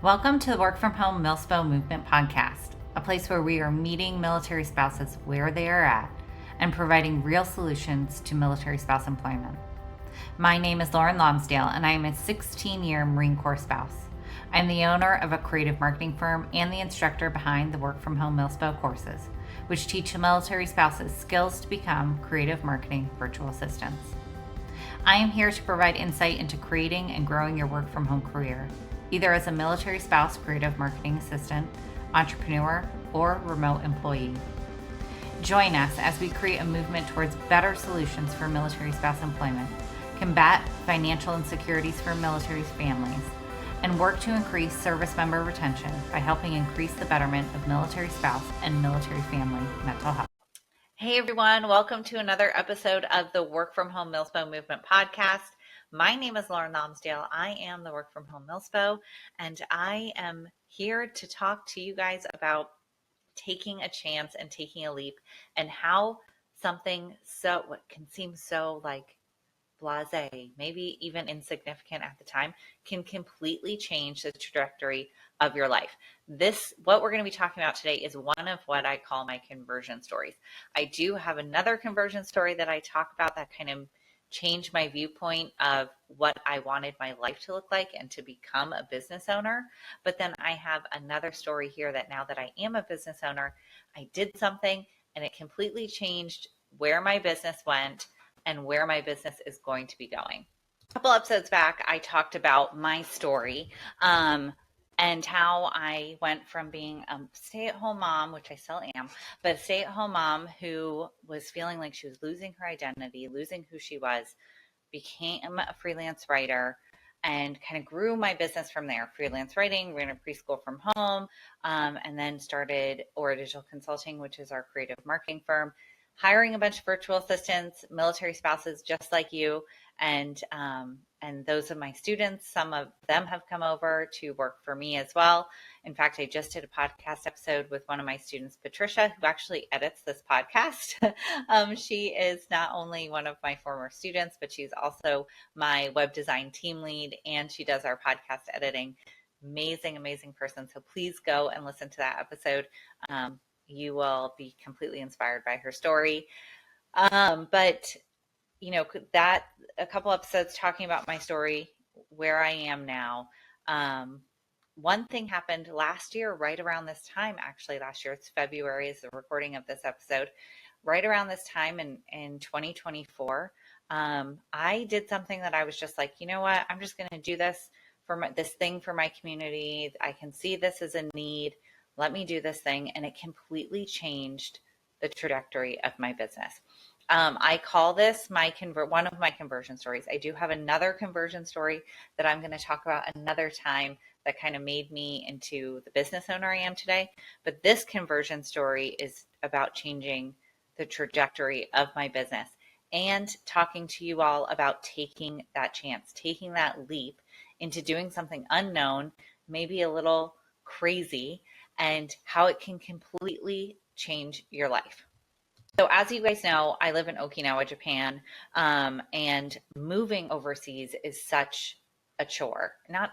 Welcome to the Work From Home Milspo Movement Podcast, a place where we are meeting military spouses where they are at and providing real solutions to military spouse employment. My name is Lauren Lonsdale, and I am a 16-year Marine Corps spouse. I'm the owner of a creative marketing firm and the instructor behind the Work From Home Milspo courses, which teach military spouses skills to become creative marketing virtual assistants. I am here to provide insight into creating and growing your work from home career, either as a military spouse creative marketing assistant, entrepreneur, or remote employee. Join us as we create a movement towards better solutions for military spouse employment, combat financial insecurities for military families, and work to increase service member retention by helping increase the betterment of military spouse and military family mental health. Hey everyone, welcome to another episode of the Work From Home Milspo Movement Podcast. My name is Lauren Lonsdale. I am the Work From Home Milspo, and I am here to talk to you guys about taking a chance and taking a leap, and how something what can seem so like blasé, maybe even insignificant at the time, can completely change the trajectory of your life. What we're going to be talking about today is one of what I call my conversion stories. I do have another conversion story that I talk about that kind of changed my viewpoint of what I wanted my life to look like and to become a business owner. But then I have another story here that now that I am a business owner, I did something and it completely changed where my business went and where my business is going to be going. A couple episodes back, I talked about my story and how I went from being a stay-at-home mom, which I still am, but a stay-at-home mom who was feeling like she was losing her identity, losing who she was, became a freelance writer, and kind of grew my business from there. Freelance writing, ran a preschool from home, and then started Aura Digital Consulting, which is our creative marketing firm, hiring a bunch of virtual assistants, military spouses just like you, and those of my students. Some of them have come over to work for me as well. In fact, I just did a podcast episode with one of my students, Patricia, who actually edits this podcast. She is not only one of my former students, but she's also my web design team lead, and she does our podcast editing. Amazing, amazing person. So please go and listen to that episode. You will be completely inspired by her story. But you know, that a couple episodes talking about my story, where I am now. One thing happened last year, right around this time, actually last year, it's February is the recording of this episode, right around this time in 2024, I did something that I was just like, you know what, I'm just going to do this this thing for my community. I can see this as a need. Let me do this thing. And it completely changed the trajectory of my business. I call this one of my conversion stories. I do have another conversion story that I'm going to talk about another time that kind of made me into the business owner I am today. But this conversion story is about changing the trajectory of my business and talking to you all about taking that chance, taking that leap into doing something unknown, maybe a little crazy, and how it can completely change your life. So as you guys know, I live in Okinawa, Japan, and moving overseas is such a chore. Not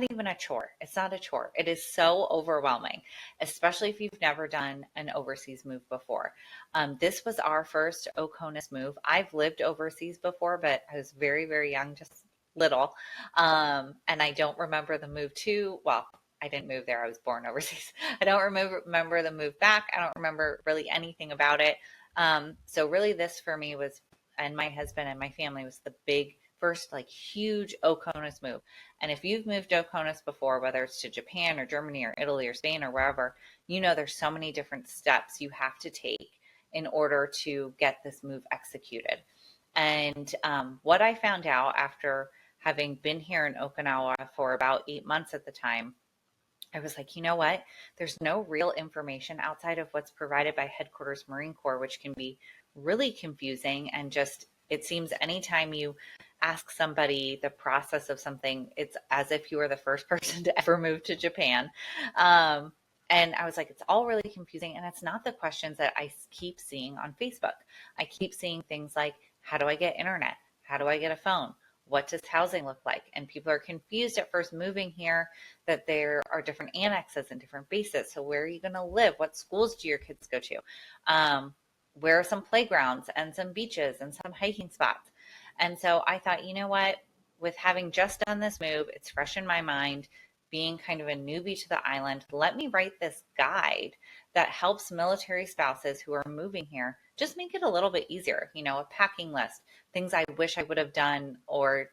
even a chore. It's not a chore. It is so overwhelming, especially if you've never done an overseas move before. This was our first OCONUS move. I've lived overseas before, but I was very, very young, just little, and I don't remember the move too well. I didn't move there. I was born overseas. I don't remember the move back. I don't remember really anything about it. So really this for me was, and my husband and my family, was the big first like huge OCONUS move. And if you've moved OCONUS before, whether it's to Japan or Germany or Italy or Spain or wherever, you know there's so many different steps you have to take in order to get this move executed. And what I found out after having been here in Okinawa for about 8 months at the time, I was like, you know what? There's no real information outside of what's provided by Headquarters Marine Corps, which can be really confusing. And just, it seems anytime you ask somebody the process of something, it's as if you were the first person to ever move to Japan. And I was like, it's all really confusing. And it's not the questions that I keep seeing on Facebook. I keep seeing things like, how do I get internet? How do I get a phone? what does housing look like? And people are confused at first moving here that there are different annexes and different bases. So where are you going to live? What schools do your kids go to? Where are some playgrounds and some beaches and some hiking spots? And so I thought, you know what? With having just done this move, it's fresh in my mind, being kind of a newbie to the island, let me write this guide that helps military spouses who are moving here just make it a little bit easier. A packing list, things I wish I would have done or,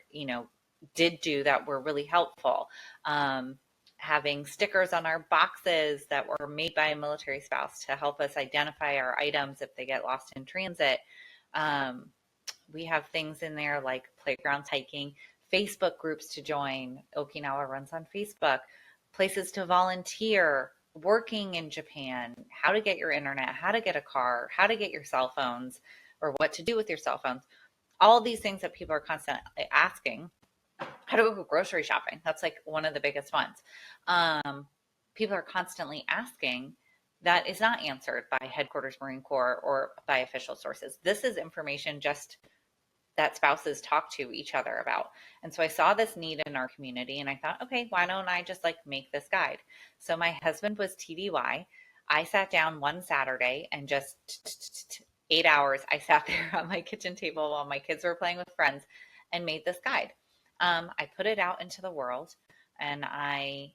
did do that were really helpful. Having stickers on our boxes that were made by a military spouse to help us identify our items if they get lost in transit. We have things in there like playgrounds, hiking, Facebook groups to join. Okinawa runs on Facebook, places to volunteer, working in Japan, how to get your internet, how to get a car, how to get your cell phones, or what to do with your cell phones. All these things that people are constantly asking. How to go grocery shopping. That's like one of the biggest ones. People are constantly asking that is not answered by Headquarters Marine Corps or by official sources. This is information just that spouses talk to each other about. And so I saw this need in our community and I thought, okay, why don't I just make this guide? So my husband was TDY. I sat down one Saturday and just 8 hours, I sat there on my kitchen table while my kids were playing with friends and made this guide. I put it out into the world and I,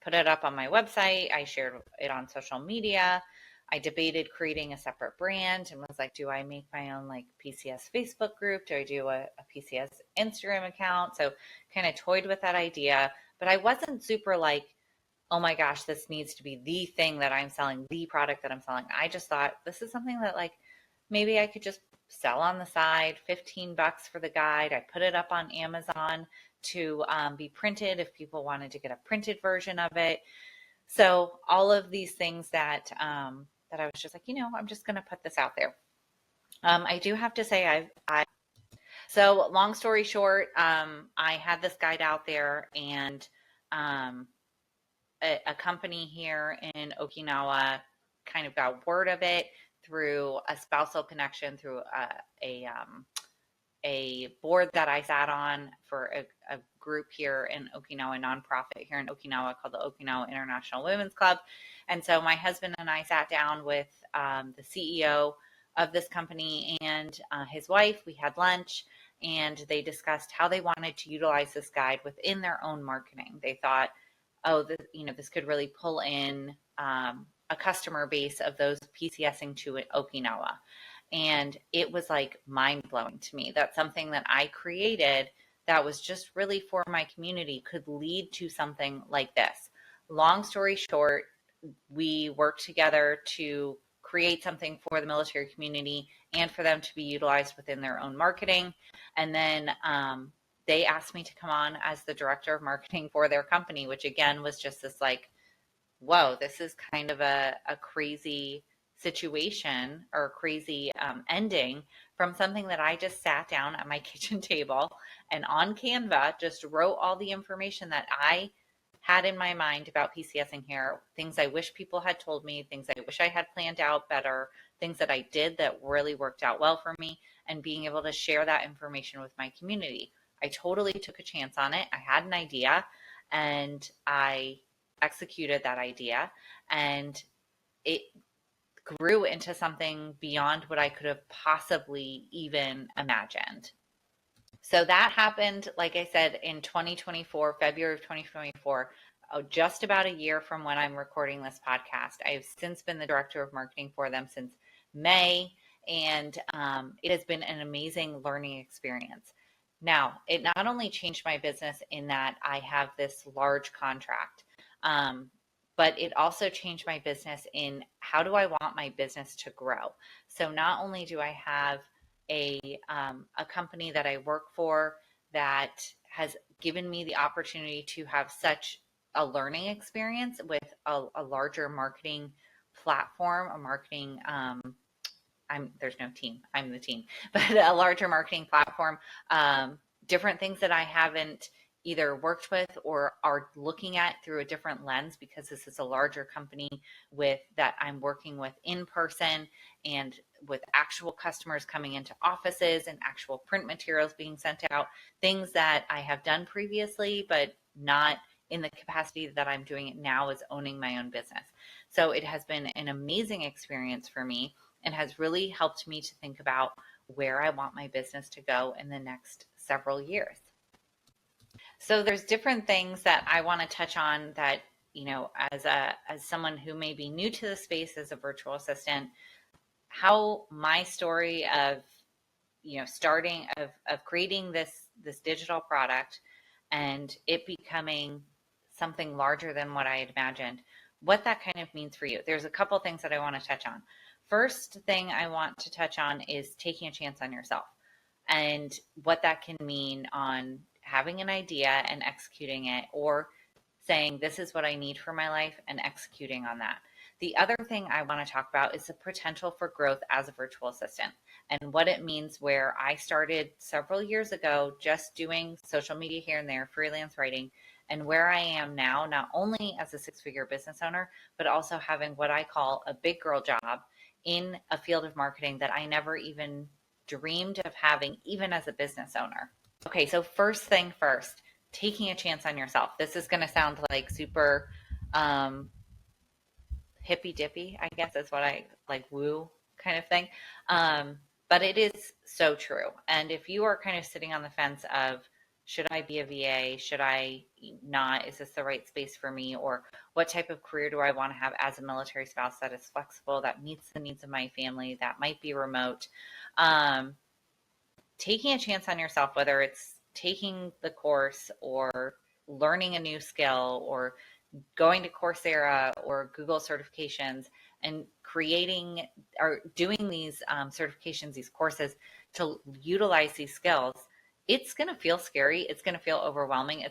put it up on my website. I shared it on social media. I debated creating a separate brand and was like, do I make my own PCS Facebook group? Do I do a PCS Instagram account? So kind of toyed with that idea, but I wasn't super oh my gosh, this needs to be the thing that I'm selling, the product that I'm selling. I just thought this is something that maybe I could just sell on the side, $15 for the guide. I put it up on Amazon to be printed if people wanted to get a printed version of it. So all of these things that that I was just I'm just going to put this out there. I do have to say so long story short, I had this guide out there and a company here in Okinawa kind of got word of it through a spousal connection through a board that I sat on for a group here in Okinawa, nonprofit here in Okinawa called the Okinawa International Women's Club. And so my husband and I sat down with the CEO of this company and his wife. We had lunch and they discussed how they wanted to utilize this guide within their own marketing. They thought, oh, this could really pull in a customer base of those PCSing to Okinawa. And it was mind blowing to me that something that I created that was just really for my community could lead to something like this. Long story short, we worked together to create something for the military community and for them to be utilized within their own marketing. And then they asked me to come on as the director of marketing for their company, which again was just this whoa, this is kind of a crazy situation or a crazy ending from something that I just sat down at my kitchen table and on Canva just wrote all the information that I had in my mind about PCSing here, things I wish people had told me, things I wish I had planned out better, things that I did that really worked out well for me, and being able to share that information with my community. I totally took a chance on it. I had an idea and I executed that idea and it grew into something beyond what I could have possibly even imagined. So that happened, like I said, in 2024, February of 2024, just about a year from when I'm recording this podcast. I have since been the director of marketing for them since May, and it has been an amazing learning experience. Now, it not only changed my business in that I have this large contract, but it also changed my business in how do I want my business to grow. So not only do I have a company that I work for that has given me the opportunity to have such a learning experience with a larger marketing platform, a marketing there's no team, I'm the team, but a larger marketing platform, different things that I haven't either worked with or are looking at through a different lens, because this is a larger company with that I'm working with in person and with actual customers coming into offices and actual print materials being sent out, things that I have done previously, but not in the capacity that I'm doing it now as owning my own business. So it has been an amazing experience for me and has really helped me to think about where I want my business to go in the next several years. So there's different things that I want to touch on that, as someone who may be new to the space as a virtual assistant, how my story of starting of creating this digital product and it becoming something larger than what I had imagined, what that kind of means for you. There's a couple things that I want to touch on. First thing I want to touch on is taking a chance on yourself and what that can mean on having an idea and executing it, or saying this is what I need for my life and executing on that. The other thing I want to talk about is the potential for growth as a virtual assistant and what it means, where I started several years ago just doing social media here and there, freelance writing, and where I am now, not only as a six-figure business owner, but also having what I call a big girl job in a field of marketing that I never even dreamed of having, even as a business owner. Okay, so first thing first, taking a chance on yourself. This is going to sound like super hippy dippy, I guess is what I like, woo kind of thing. But it is so true. And if you are kind of sitting on the fence of, should I be a VA? Should I not? Is this the right space for me? Or what type of career do I want to have as a military spouse that is flexible, that meets the needs of my family, that might be remote? Taking a chance on yourself, whether it's taking the course or learning a new skill or going to Coursera or Google certifications and creating or doing these certifications, these courses to utilize these skills, it's going to feel scary. It's going to feel overwhelming.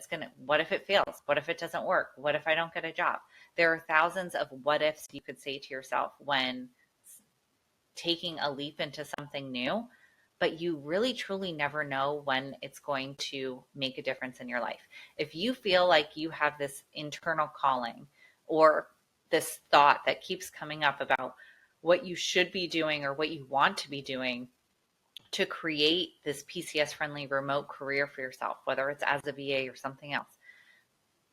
What if it fails? What if it doesn't work? What if I don't get a job? There are thousands of what ifs you could say to yourself when taking a leap into something new, but you really truly never know when it's going to make a difference in your life. If you feel like you have this internal calling or this thought that keeps coming up about what you should be doing or what you want to be doing to create this PCS friendly remote career for yourself, whether it's as a VA or something else,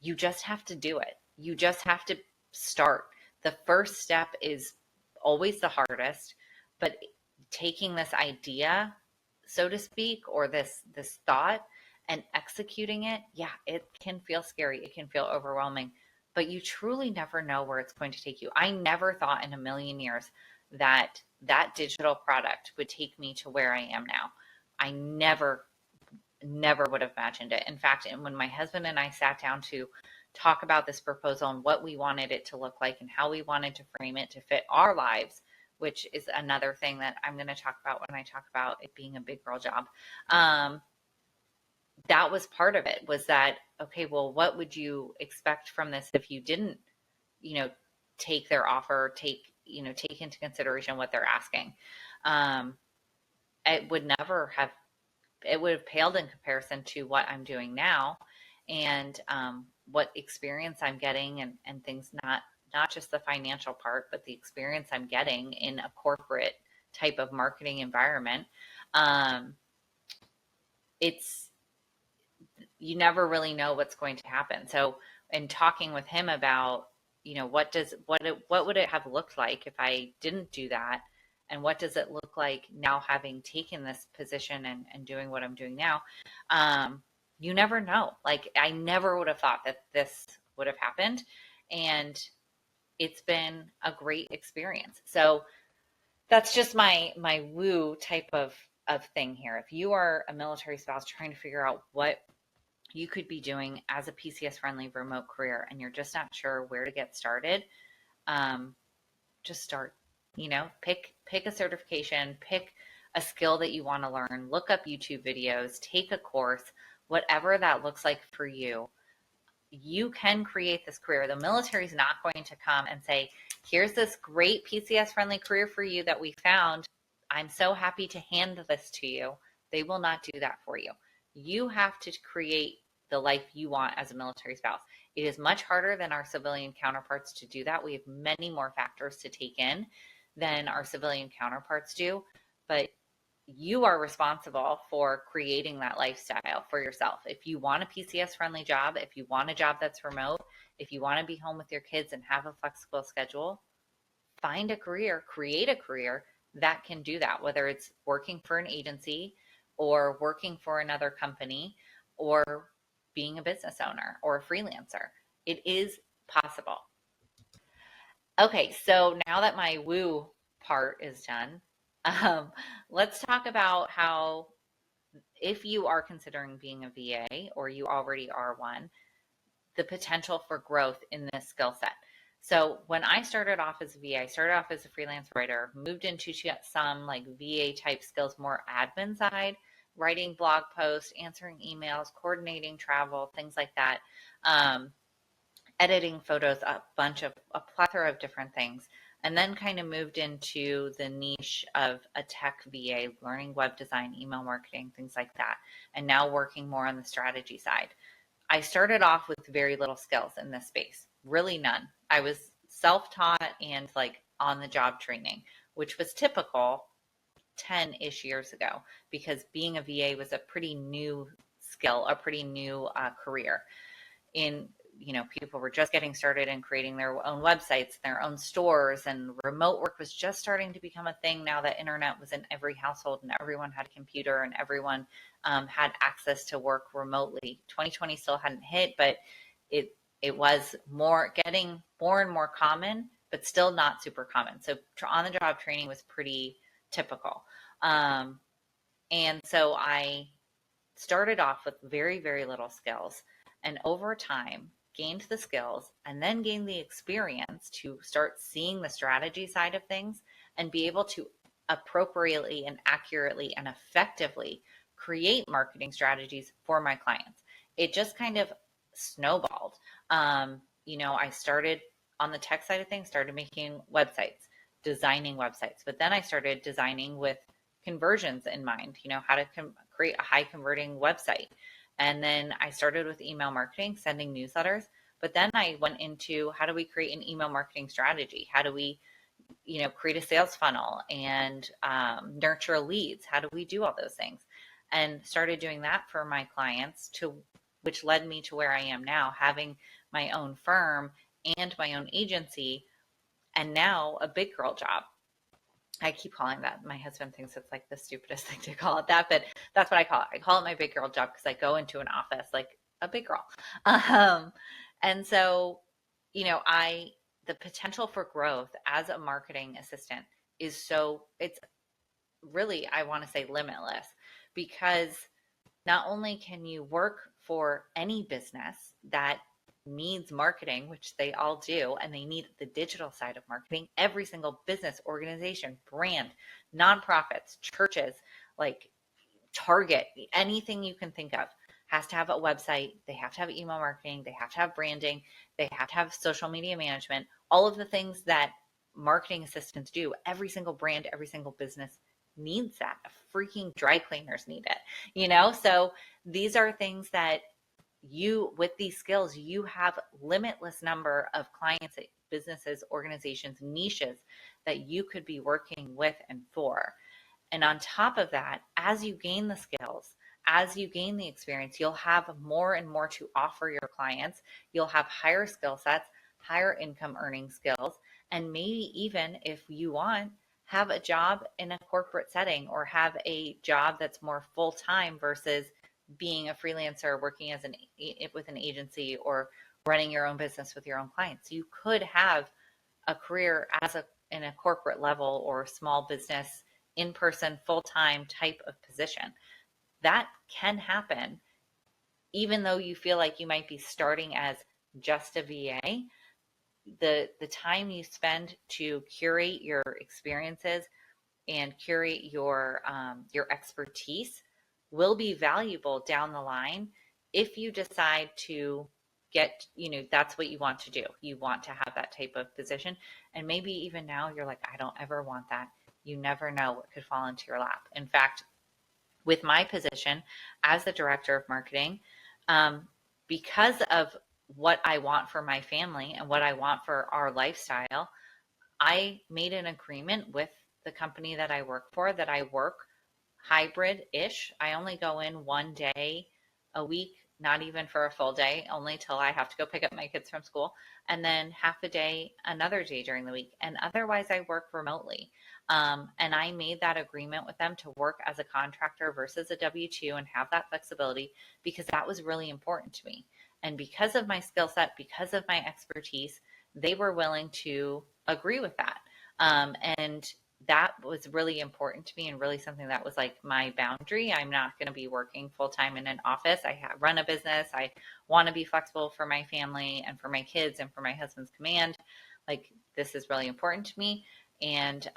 you just have to do it. You just have to start. The first step is always the hardest, but taking this idea, so to speak, or this thought and executing it, yeah, it can feel scary. It can feel overwhelming, but you truly never know where it's going to take you. I never thought in a million years that digital product would take me to where I am now. I never would have imagined it. In fact, and when my husband and I sat down to talk about this proposal and what we wanted it to look like and how we wanted to frame it to fit our lives, which is another thing that I'm going to talk about when I talk about it being a big girl job. That was part of it, was that, okay, well, what would you expect from this if you didn't, take their offer, take into consideration what they're asking? It would have paled in comparison to what I'm doing now and what experience I'm getting and things, not just the financial part, but the experience I'm getting in a corporate type of marketing environment. You never really know what's going to happen. So in talking with him about, what would it have looked like if I didn't do that? And what does it look like now, having taken this position and doing what I'm doing now? You never know. Like, I never would have thought that this would have happened. And it's been a great experience. So that's just my woo type of thing here. If you are a military spouse trying to figure out what you could be doing as a PCS friendly remote career and you're just not sure where to get started, just start. Pick a certification, pick a skill that you want to learn, look up YouTube videos, take a course, whatever that looks like for you. You can create this career. The military is not going to come and say, here's this great PCS friendly career for you that we found. I'm so happy to hand this to you. They will not do that for you. You have to create the life you want as a military spouse. It is much harder than our civilian counterparts to do that. We have many more factors to take in than our civilian counterparts do, but you are responsible for creating that lifestyle for yourself. If you want a PCS friendly job, if you want a job that's remote, if you want to be home with your kids and have a flexible schedule, find a career, create a career that can do that, whether it's working for an agency or working for another company or being a business owner or a freelancer. It is possible. Okay, so now that my woo part is done, let's talk about how, if you are considering being a VA or you already are one, the potential for growth in this skill set. So when I started off as a VA, I started off as a freelance writer, moved into some like VA type skills, more admin side, writing blog posts, answering emails, coordinating travel, things like that, editing photos, a plethora of different things. And then kind of moved into the niche of a tech VA, learning web design, email marketing, things like that. And now working more on the strategy side. I started off with very little skills in this space, really none. I was self-taught and like on the job training, which was typical 10-ish years ago, because being a VA was a pretty new skill, a pretty new career. People were just getting started and creating their own websites, their own stores, and remote work was just starting to become a thing. Now that internet was in every household and everyone had a computer and everyone had access to work remotely. 2020 still hadn't hit, but it was getting more and more common, but still not super common. So on the job training was pretty typical. And so I started off with very, very little skills, and over time gained the skills and then gained the experience to start seeing the strategy side of things and be able to appropriately and accurately and effectively create marketing strategies for my clients. It just kind of snowballed. I started on the tech side of things, started making websites, designing websites, but then I started designing with conversions in mind, how to create a high converting website. And then I started with email marketing, sending newsletters. But then I went into, how do we create an email marketing strategy? How do we, create a sales funnel and nurture leads? How do we do all those things? And started doing that for my clients, which led me to where I am now, having my own firm and my own agency, and now a big girl job. I keep calling that. My husband thinks it's like the stupidest thing to call it that, but that's what I call it. I call it my big girl job because I go into an office like a big girl. And so, the potential for growth as a marketing assistant it's really, I want to say, limitless, because not only can you work for any business that needs marketing, which they all do, and they need the digital side of marketing. Every single business, organization, brand, nonprofits, churches, like Target, anything you can think of has to have a website. They have to have email marketing. They have to have branding. They have to have social media management, all of the things that marketing assistants do. Every single brand, every single business needs that. Freaking dry cleaners need it, So these are things that with these skills, you have limitless number of clients, businesses, organizations, niches that you could be working with and for. And on top of that, as you gain the skills, as you gain the experience, you'll have more and more to offer your clients. You'll have higher skill sets, higher income earning skills, and maybe even, if you want, have a job in a corporate setting or have a job that's more full-time versus being a freelancer, working with an agency, or running your own business with your own clients. You could have a career in a corporate level or small business, in-person, full-time type of position. That can happen, even though you feel like you might be starting as just a VA. The time you spend to curate your experiences and curate your expertise will be valuable down the line if you decide to that's what you want to do. You want to have that type of position. And maybe even now you're like, I don't ever want that. You never know what could fall into your lap. In fact, with my position as the director of marketing, because of what I want for my family and what I want for our lifestyle, I made an agreement with the company that I work for that I work hybrid-ish. I only go in one day a week, not even for a full day, only till I have to go pick up my kids from school, and then half a day another day during the week. And otherwise, I work remotely. And I made that agreement with them to work as a contractor versus a W-2 and have that flexibility because that was really important to me. And because of my skill set, because of my expertise, they were willing to agree with that. And that was really important to me and really something that was like my boundary. I'm not going to be working full time in an office. I run a business. I want to be flexible for my family and for my kids and for my husband's command. Like, this is really important to me. And,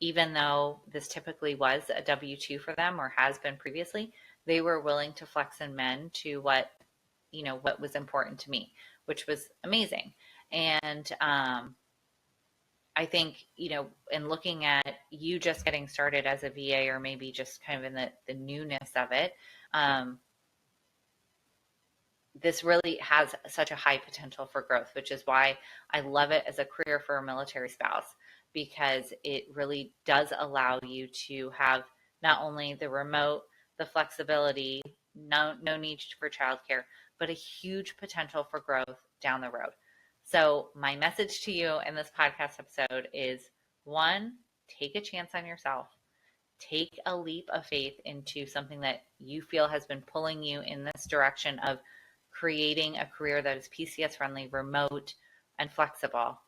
even though this typically was a W-2 for them or has been previously, they were willing to flex and mend to what was important to me, which was amazing. And, I think, in looking at you just getting started as a VA or maybe just kind of in the newness of it, this really has such a high potential for growth, which is why I love it as a career for a military spouse, because it really does allow you to have not only the remote, the flexibility, no need for childcare, but a huge potential for growth down the road. So my message to you in this podcast episode is, one, take a chance on yourself. Take a leap of faith into something that you feel has been pulling you in this direction of creating a career that is PCS friendly, remote, and flexible.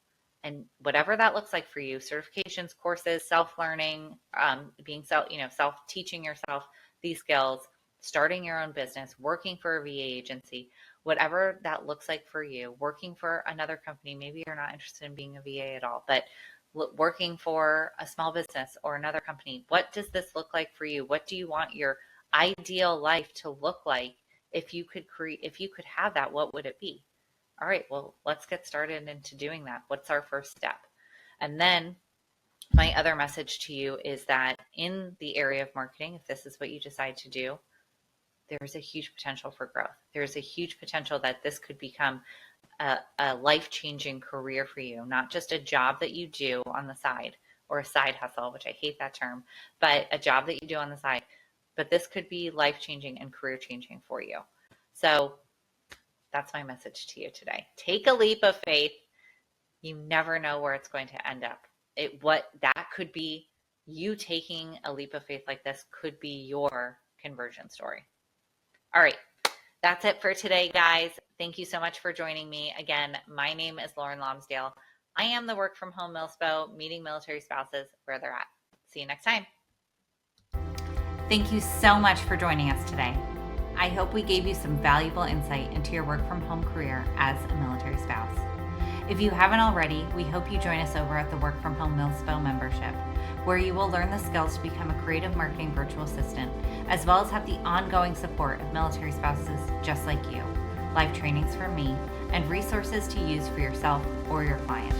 And whatever that looks like for you, certifications, courses, self-learning, being self-teaching yourself these skills, starting your own business, working for a VA agency, whatever that looks like for you, working for another company. Maybe you're not interested in being a VA at all, but working for a small business or another company. What does this look like for you? What do you want your ideal life to look like? If you could have that, what would it be? All right, well, let's get started into doing that. What's our first step? And then my other message to you is that in the area of marketing, if this is what you decide to do, there's a huge potential for growth. There's a huge potential that this could become a life-changing career for you, not just a job that you do on the side or a side hustle, which I hate that term, but a job that you do on the side. But this could be life-changing and career-changing for you. So that's my message to you today. Take a leap of faith. You never know where it's going to end up. That could be you taking a leap of faith like this could be your conversion story. All right. That's it for today, guys. Thank you so much for joining me. Again, my name is Lauren Lomsdale. I am the Work from Home Milspo, meeting military spouses where they're at. See you next time. Thank you so much for joining us today. I hope we gave you some valuable insight into your work from home career as a military spouse. If you haven't already, we hope you join us over at the Work from Home Milspo membership, where you will learn the skills to become a creative marketing virtual assistant, as well as have the ongoing support of military spouses just like you, live trainings from me, and resources to use for yourself or your clients.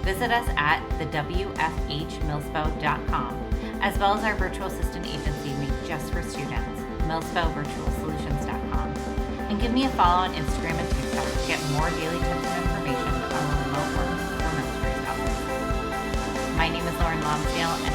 Visit us at the WFHMilspo.com, as well as our virtual assistant agency made just for students, MilspoVirtualSolutions.com, and give me a follow on Instagram and TikTok to get more daily tips and information on remote work for military spouses. My name is Lauren Lomsdale, and